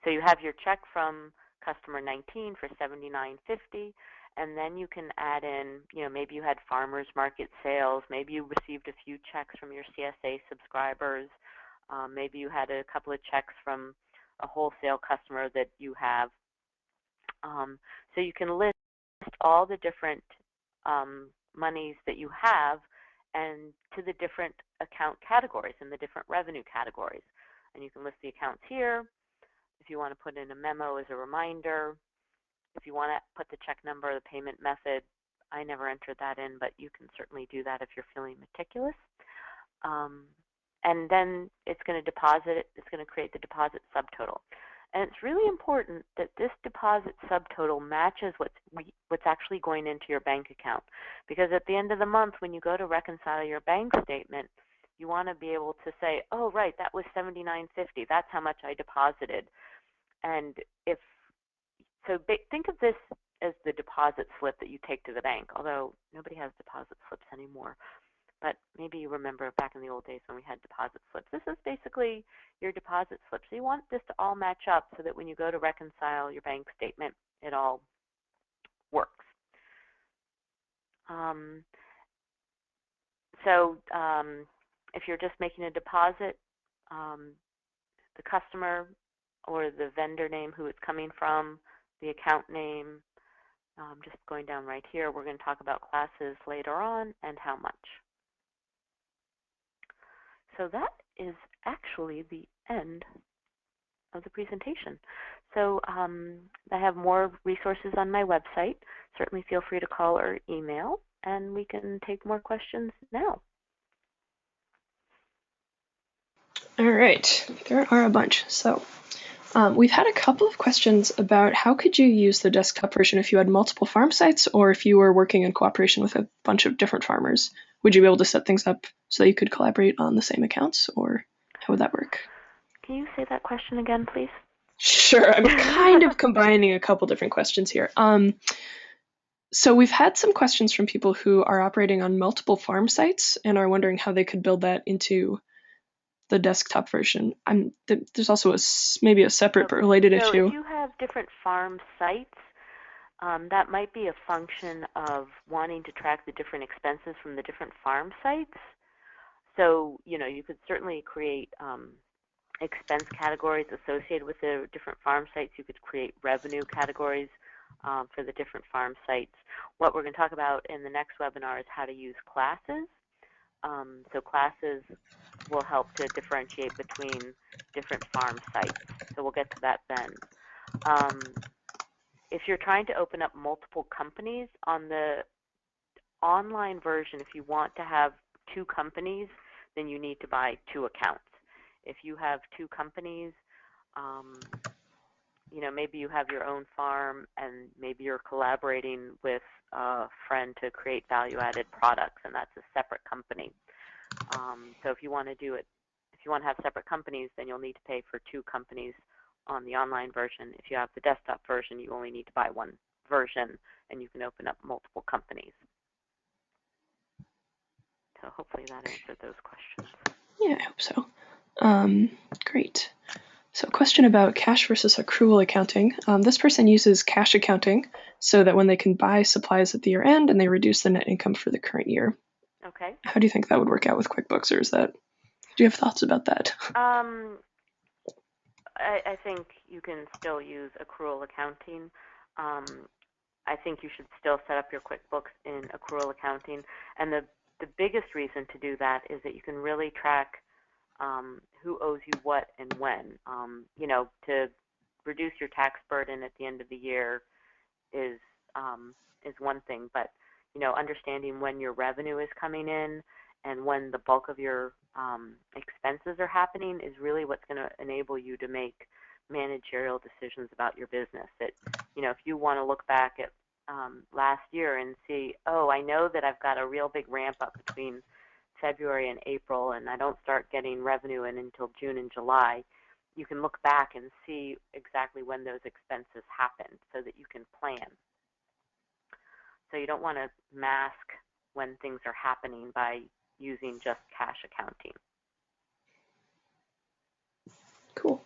So you have your check from customer 19 for $79.50, and then you can add in, maybe you had farmers market sales, maybe you received a few checks from your CSA subscribers, maybe you had a couple of checks from a wholesale customer that you have. So you can list all the different monies that you have and to the different account categories and the different revenue categories. And you can list the accounts here. If you want to put in a memo as a reminder, if you want to put the check number, the payment method, I never entered that in, but you can certainly do that if you're feeling meticulous. And then it's going to deposit it. It's going to create the deposit subtotal. And it's really important that this deposit subtotal matches what's actually going into your bank account. Because at the end of the month, when you go to reconcile your bank statement, you want to be able to say, oh, right, that was $79.50. That's how much I deposited. And think of this as the deposit slip that you take to the bank, although nobody has deposit slips anymore. But maybe you remember back in the old days when we had deposit slips. This is basically your deposit slip. So you want this to all match up so that when you go to reconcile your bank statement, it all works. If you're just making a deposit, the customer or the vendor name, who it's coming from, the account name, just going down right here, we're going to talk about classes later on and how much. So that is actually the end of the presentation. So I have more resources on my website. Certainly feel free to call or email, and we can take more questions now. All right, there are a bunch. So we've had a couple of questions about how could you use the desktop version if you had multiple farm sites or if you were working in cooperation with a bunch of different farmers. Would you be able to set things up so that you could collaborate on the same accounts, or how would that work? Can you say that question again, please? Sure, I'm kind of combining a couple different questions here. So we've had some questions from people who are operating on multiple farm sites and are wondering how they could build that into the desktop version. There's also maybe a separate but related issue. So if you have different farm sites, that might be a function of wanting to track the different expenses from the different farm sites. So, you could certainly create expense categories associated with the different farm sites. You could create revenue categories for the different farm sites. What we're going to talk about in the next webinar is how to use classes. So classes will help to differentiate between different farm sites. So we'll get to that then. If you're trying to open up multiple companies on the online version, if you want to have 2 companies, then you need to buy 2 accounts. If you have 2 companies, maybe you have your own farm and maybe you're collaborating with a friend to create value-added products, and that's a separate company. So if you want to do it, if you want to have separate companies, then you'll need to pay for 2 companies on the online version. If you have the desktop version, you only need to buy 1 version, and you can open up multiple companies. So hopefully that answered those questions. Yeah, I hope so. Great. So a question about cash versus accrual accounting. This person uses cash accounting so that when they can buy supplies at the year end and they reduce the net income for the current year. Okay. How do you think that would work out with QuickBooks, or do you have thoughts about that? I think you can still use accrual accounting. I think you should still set up your QuickBooks in accrual accounting. And the biggest reason to do that is that you can really track who owes you what and when. To reduce your tax burden at the end of the year is one thing, but understanding when your revenue is coming in and when the bulk of your expenses are happening is really what's going to enable you to make managerial decisions about your business. That if you want to look back at last year and see, oh, I know that I've got a real big ramp up between February and April, and I don't start getting revenue in until June and July, you can look back and see exactly when those expenses happened so that you can plan. So you don't want to mask when things are happening by using just cash accounting. Cool.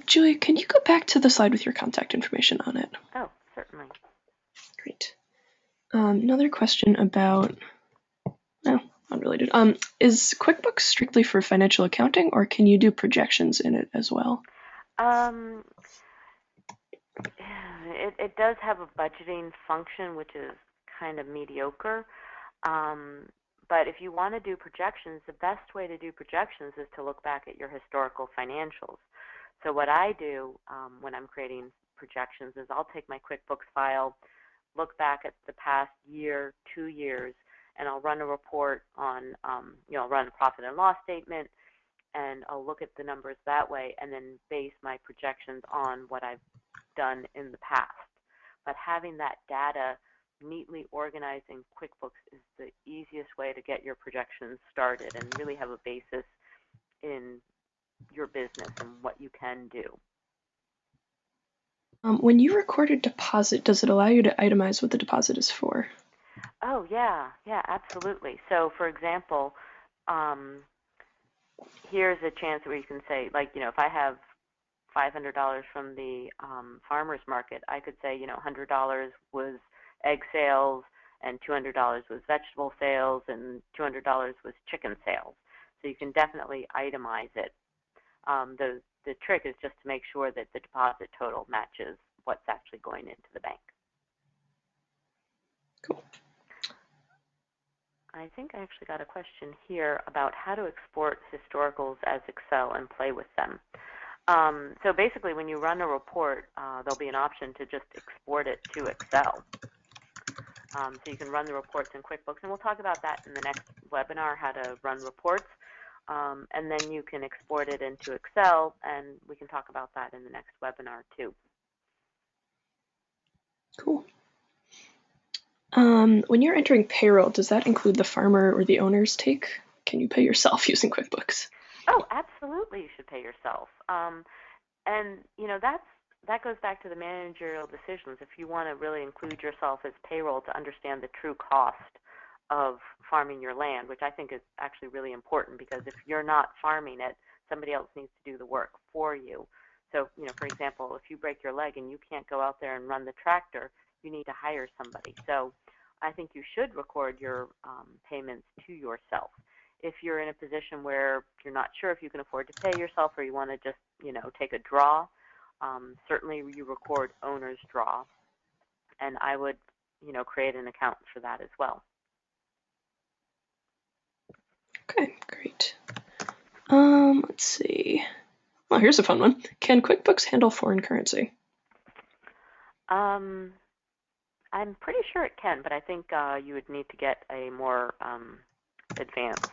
Julia, can you go back to the slide with your contact information on it? Oh, certainly. Great. Another question about, no, unrelated. Is QuickBooks strictly for financial accounting, or can you do projections in it as well? It does have a budgeting function, which is kind of mediocre. But if you want to do projections, the best way to do projections is to look back at your historical financials. So what I do when I'm creating projections is I'll take my QuickBooks file, look back at the past year, 2 years, and I'll run a report on, I'll run a profit and loss statement, and I'll look at the numbers that way and then base my projections on what I've done in the past. But having that data neatly organized in QuickBooks is the easiest way to get your projections started and really have a basis in your business and what you can do. When you record a deposit, does it allow you to itemize what the deposit is for? Oh, yeah, absolutely. So, for example, um, here's a chance where you can say, like, if I have $500 from the farmer's market, I could say, $100 was egg sales, and $200 was vegetable sales, and $200 was chicken sales. So you can definitely itemize it. The trick is just to make sure that the deposit total matches what's actually going into the bank. Cool. I think I actually got a question here about how to export historicals as Excel and play with them. So basically, when you run a report, there'll be an option to just export it to Excel. So you can run the reports in QuickBooks, and we'll talk about that in the next webinar, how to run reports. And then you can export it into Excel, and we can talk about that in the next webinar too. Cool. When you're entering payroll, does that include the farmer or the owner's take? Can you pay yourself using QuickBooks? Oh, absolutely, you should pay yourself. And that goes back to the managerial decisions. If you want to really include yourself as payroll to understand the true cost of farming your land, which I think is actually really important, because if you're not farming it, somebody else needs to do the work for you. So, for example, if you break your leg and you can't go out there and run the tractor, you need to hire somebody. So I think you should record your payments to yourself. If you're in a position where you're not sure if you can afford to pay yourself, or you want to just, take a draw, certainly you record owner's draw. And I would, create an account for that as well. Okay, great. Let's see. Well, here's a fun one. Can QuickBooks handle foreign currency? I'm pretty sure it can, but I think you would need to get a more advanced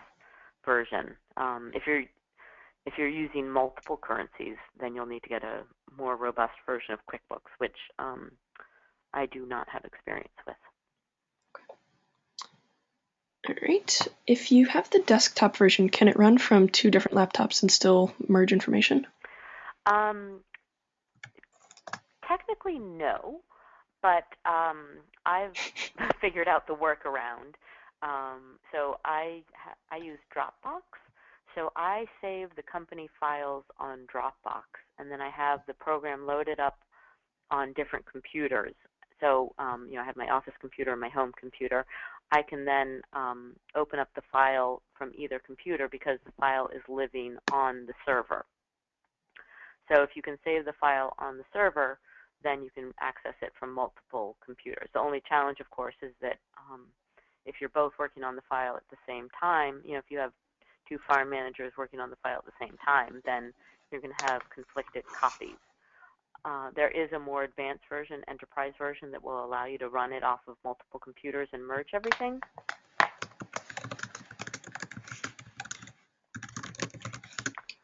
version. If you're using multiple currencies, then you'll need to get a more robust version of QuickBooks, which I do not have experience with. All right. If you have the desktop version, can it run from 2 different laptops and still merge information? Technically, no, but I've figured out the workaround. So I use Dropbox. So I save the company files on Dropbox, and then I have the program loaded up on different computers. So I have my office computer and my home computer. I can then open up the file from either computer because the file is living on the server. So if you can save the file on the server, then you can access it from multiple computers. The only challenge, of course, is that if you're both working on the file at the same time, if you have 2 farm managers working on the file at the same time, then you're going to have conflicted copies. There is a more advanced version, enterprise version, that will allow you to run it off of multiple computers and merge everything.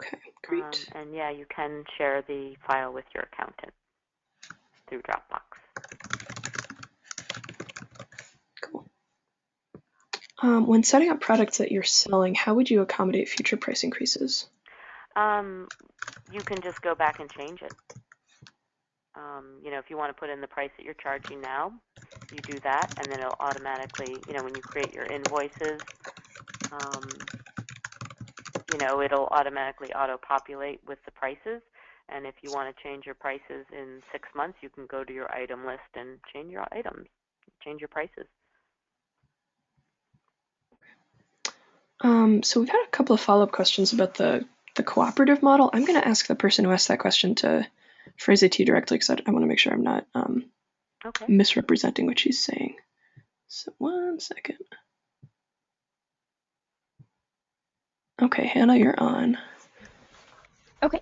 Okay, great. And yeah, you can share the file with your accountant through Dropbox. Cool. When setting up products that you're selling, how would you accommodate future price increases? You can just go back and change it. If you want to put in the price that you're charging now, you do that, and then it'll automatically, when you create your invoices, it'll automatically auto-populate with the prices. And if you want to change your prices in 6 months, you can go to your item list and change your items, change your prices. So we've had a couple of follow-up questions about the cooperative model. I'm going to ask the person who asked that question to phrase it to you directly, because I want to make sure I'm not misrepresenting what she's saying. So 1 second. Okay, Hannah, you're on. Okay.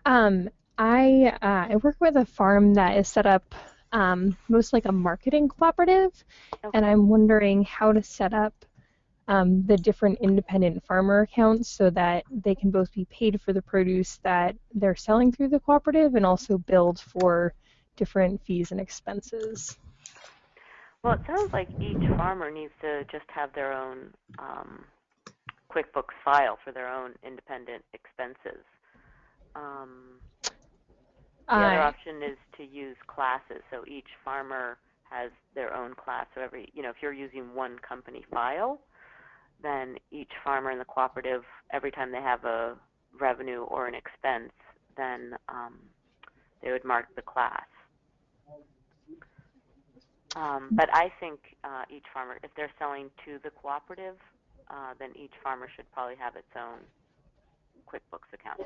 I work with a farm that is set up most like a marketing cooperative, and I'm wondering how to set up the different independent farmer accounts so that they can both be paid for the produce that they're selling through the cooperative and also billed for different fees and expenses. Well, it sounds like each farmer needs to just have their own QuickBooks file for their own independent expenses. The other option is to use classes. So each farmer has their own class. So if you're using one company file, then each farmer in the cooperative, every time they have a revenue or an expense, then they would mark the class. But I think each farmer, if they're selling to the cooperative, then each farmer should probably have its own QuickBooks account.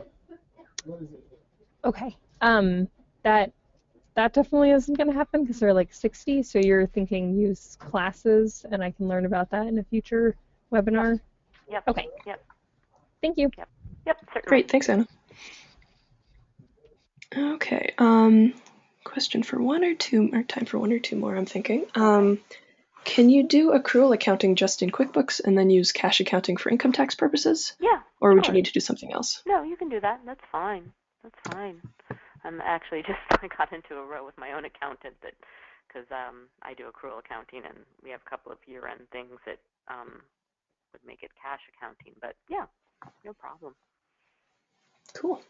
Okay. That definitely isn't going to happen because they're like 60. So you're thinking use classes, and I can learn about that in a future webinar. Yep. Okay. Yep. Thank you. Yep. Certainly. Great. Thanks, Anna. Okay. Question for one or two, or time for one or two more, I'm thinking. Can you do accrual accounting just in QuickBooks and then use cash accounting for income tax purposes? Yeah. Or would you need to do something else? No, you can do that. That's fine. That's fine. I'm actually I got into a row with my own accountant because I do accrual accounting, and we have a couple of year-end things that would make it cash accounting. But yeah, no problem. Cool.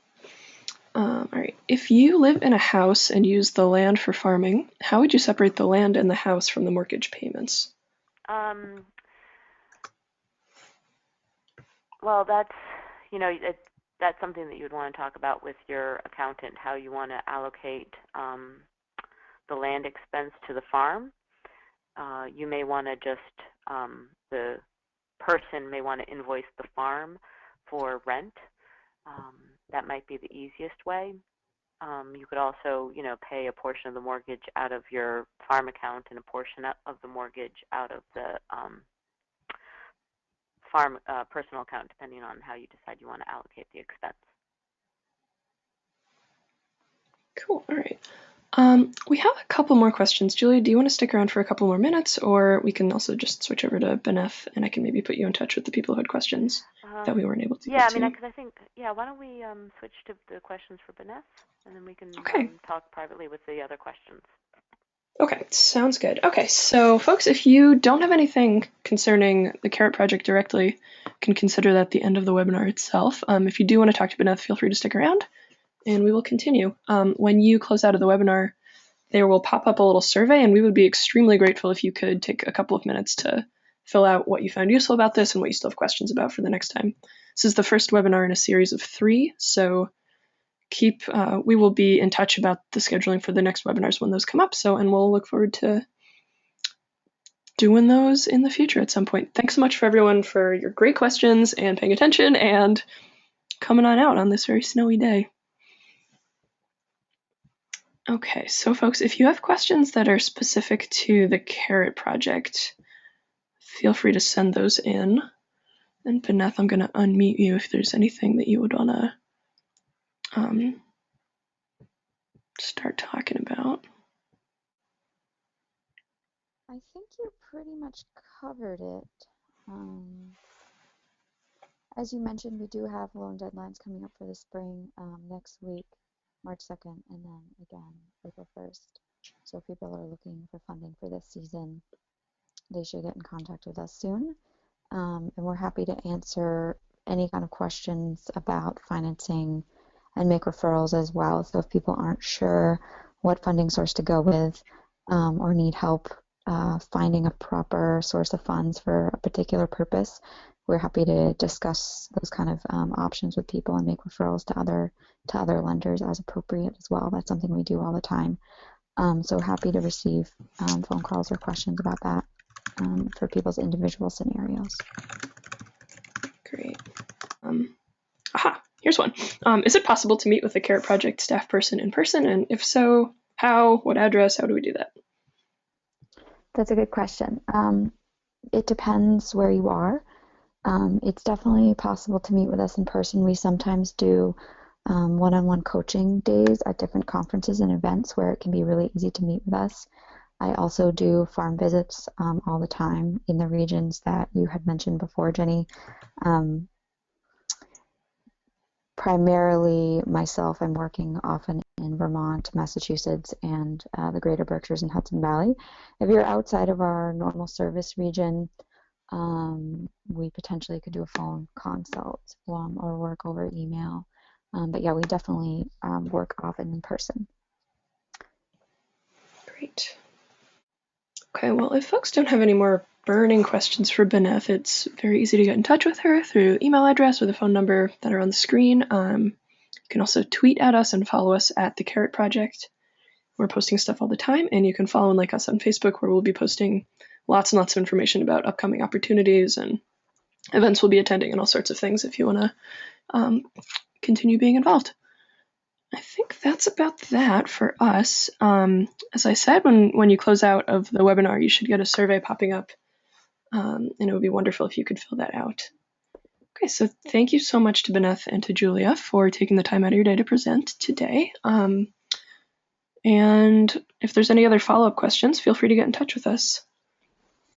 All right. If you live in a house and use the land for farming, how would you separate the land and the house from the mortgage payments? Well, that's that's something that you would want to talk about with your accountant, how you want to allocate the land expense to the farm. You may want to the person may want to invoice the farm for rent. That might be the easiest way. You could also, pay a portion of the mortgage out of your farm account and a portion of the mortgage out of the farm personal account, depending on how you decide you want to allocate the expense. Cool. All right. We have a couple more questions. Julie, do you want to stick around for a couple more minutes, or we can also just switch over to Beneth, and I can maybe put you in touch with the people who had questions that we weren't able to get to? Yeah, because I think, why don't we switch to the questions for Beneth, and then we can talk privately with the other questions. Okay, sounds good. Okay, so folks, if you don't have anything concerning the Carrot project directly, you can consider that the end of the webinar itself. If you do want to talk to Beneth, feel free to stick around, and we will continue. When you close out of the webinar, there will pop up a little survey, and we would be extremely grateful if you could take a couple of minutes to fill out what you found useful about this and what you still have questions about for the next time. This is the first webinar in a series of 3, so we will be in touch about the scheduling for the next webinars when those come up, and we'll look forward to doing those in the future at some point. Thanks so much for everyone for your great questions and paying attention and coming on out on this very snowy day. Okay, so folks, if you have questions that are specific to the Carrot project, feel free to send those in. And Beneth, I'm going to unmute you if there's anything that you would want to start talking about. I think you pretty much covered it. As you mentioned, we do have loan deadlines coming up for the spring next week, March 2nd, and then again, April 1st. So if people are looking for funding for this season, they should get in contact with us soon. And we're happy to answer any kind of questions about financing and make referrals as well. So if people aren't sure what funding source to go with or need help finding a proper source of funds for a particular purpose, we're happy to discuss those kind of options with people and make referrals to other lenders as appropriate as well. That's something we do all the time. So happy to receive phone calls or questions about that for people's individual scenarios. Great. Here's one. Is it possible to meet with the Carrot Project staff person in person? And if so, how? What address? How do we do that? That's a good question. It depends where you are. It's definitely possible to meet with us in person. We sometimes do one-on-one coaching days at different conferences and events where it can be really easy to meet with us. I also do farm visits all the time in the regions that you had mentioned before, Jenny. Primarily myself, I'm working often in Vermont, Massachusetts, and the greater Berkshires and Hudson Valley. If you're outside of our normal service region, we potentially could do a phone consult or work over email. But yeah, we definitely work often in person. Great. Okay, well, if folks don't have any more burning questions for Beneth, it's very easy to get in touch with her through email address or the phone number that are on the screen. You can also tweet at us and follow us at The Carrot Project. We're posting stuff all the time, and you can follow and like us on Facebook, where we'll be posting lots and lots of information about upcoming opportunities and events we'll be attending and all sorts of things if you want to continue being involved. I think that's about that for us. As I said, when you close out of the webinar, you should get a survey popping up, and it would be wonderful if you could fill that out. Okay, so thank you so much to Beneth and to Julia for taking the time out of your day to present today. And if there's any other follow-up questions, feel free to get in touch with us.